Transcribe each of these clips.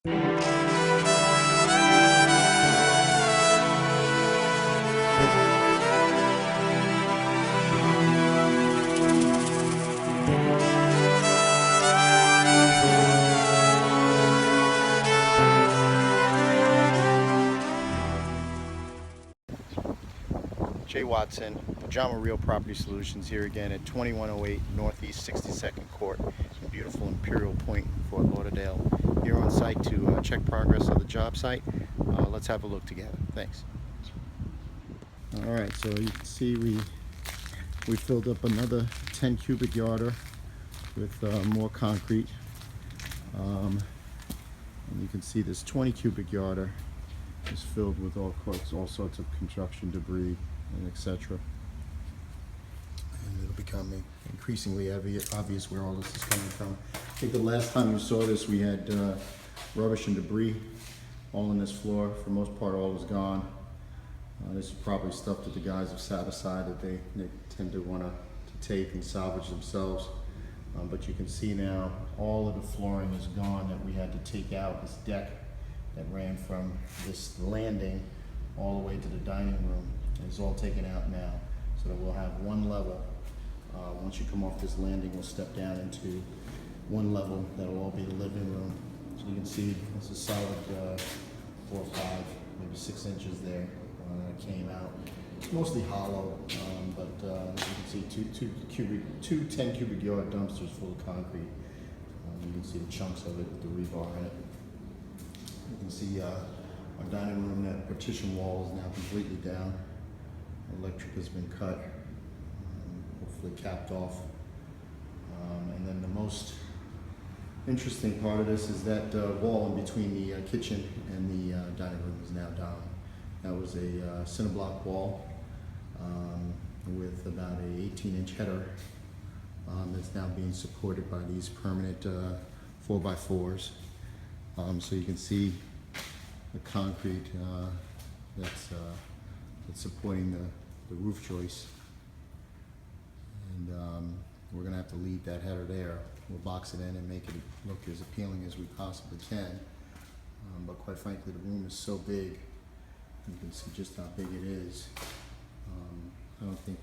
Jay Watson, Pajama Real Property Solutions, here again at 2108 Northeast 62nd Court in beautiful Imperial Point, Fort Lauderdale. Here on site to check progress of the job site. Let's have a look together. Thanks. All right, so you can see we filled up another 10 cubic yarder with more concrete. And you can see this 20 cubic yarder is filled with all sorts of construction debris and etc. And it'll become increasingly obvious where all this is coming from. I think the last time you saw this, we had rubbish and debris all in this floor. For the most part, all was gone. This is probably stuff that the guys have set aside that they tend to want to take and salvage themselves. But you can see now all of the flooring is gone that we had to take out. This deck that ran from this landing all the way to the dining room is all taken out now, so that we'll have one level. Once you come off this landing, we'll step down into one level that'll all be the living room. So you can see it's a solid 4 or 5, maybe 6 inches there that came out. It's mostly hollow, but as you can see, two 10 cubic yard dumpsters full of concrete. You can see the chunks of it with the rebar in it. You can see our dining room, that partition wall is now completely down. Electric has been cut, hopefully capped off. And then the most interesting part of this is that wall in between the kitchen and the dining room is now down. That was a Cineblock wall with about a 18-inch header that's now being supported by these permanent 4x4s. So you can see the concrete that's supporting the roof joist, and we're going to have to leave that header there. We'll box it in and make it look as appealing as we possibly can, but quite frankly, the room is so big, you can see just how big it is. I don't think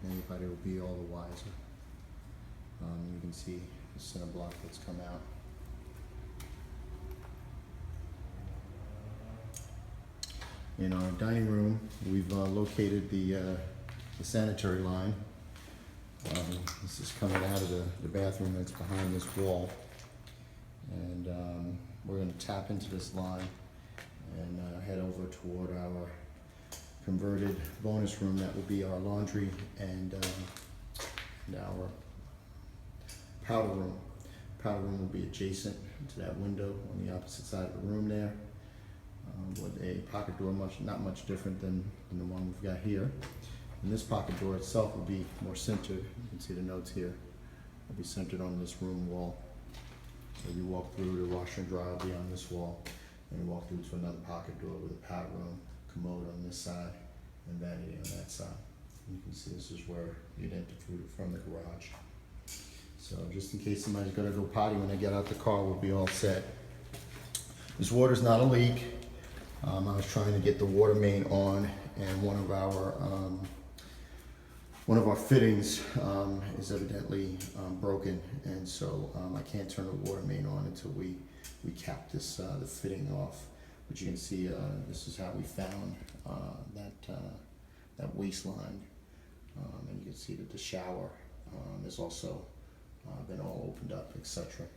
anybody will be all the wiser. You can see the Cineblock that's come out. In our dining room, we've located the sanitary line. This is coming out of the bathroom that's behind this wall. And we're going to tap into this line and head over toward our converted bonus room that will be our laundry and our powder room. Powder room will be adjacent to that window on the opposite side of the room there. With a pocket door not much different than the one we've got here. And this pocket door itself will be more centered. You can see the notes here. It'll be centered on this room wall. So you walk through, the washer and dryer will be on this wall, and you walk through to another pocket door with a powder room, commode on this side, and vanity on that side. You can see this is where you'd enter through from the garage. So just in case somebody's got to go potty when they get out the car, we'll be all set. This water's not a leak. I was trying to get the water main on, and one of our fittings is evidently broken, and so I can't turn the water main on until we cap this the fitting off. But you can see this is how we found that waistline, and you can see that the shower is also been all opened up, etc.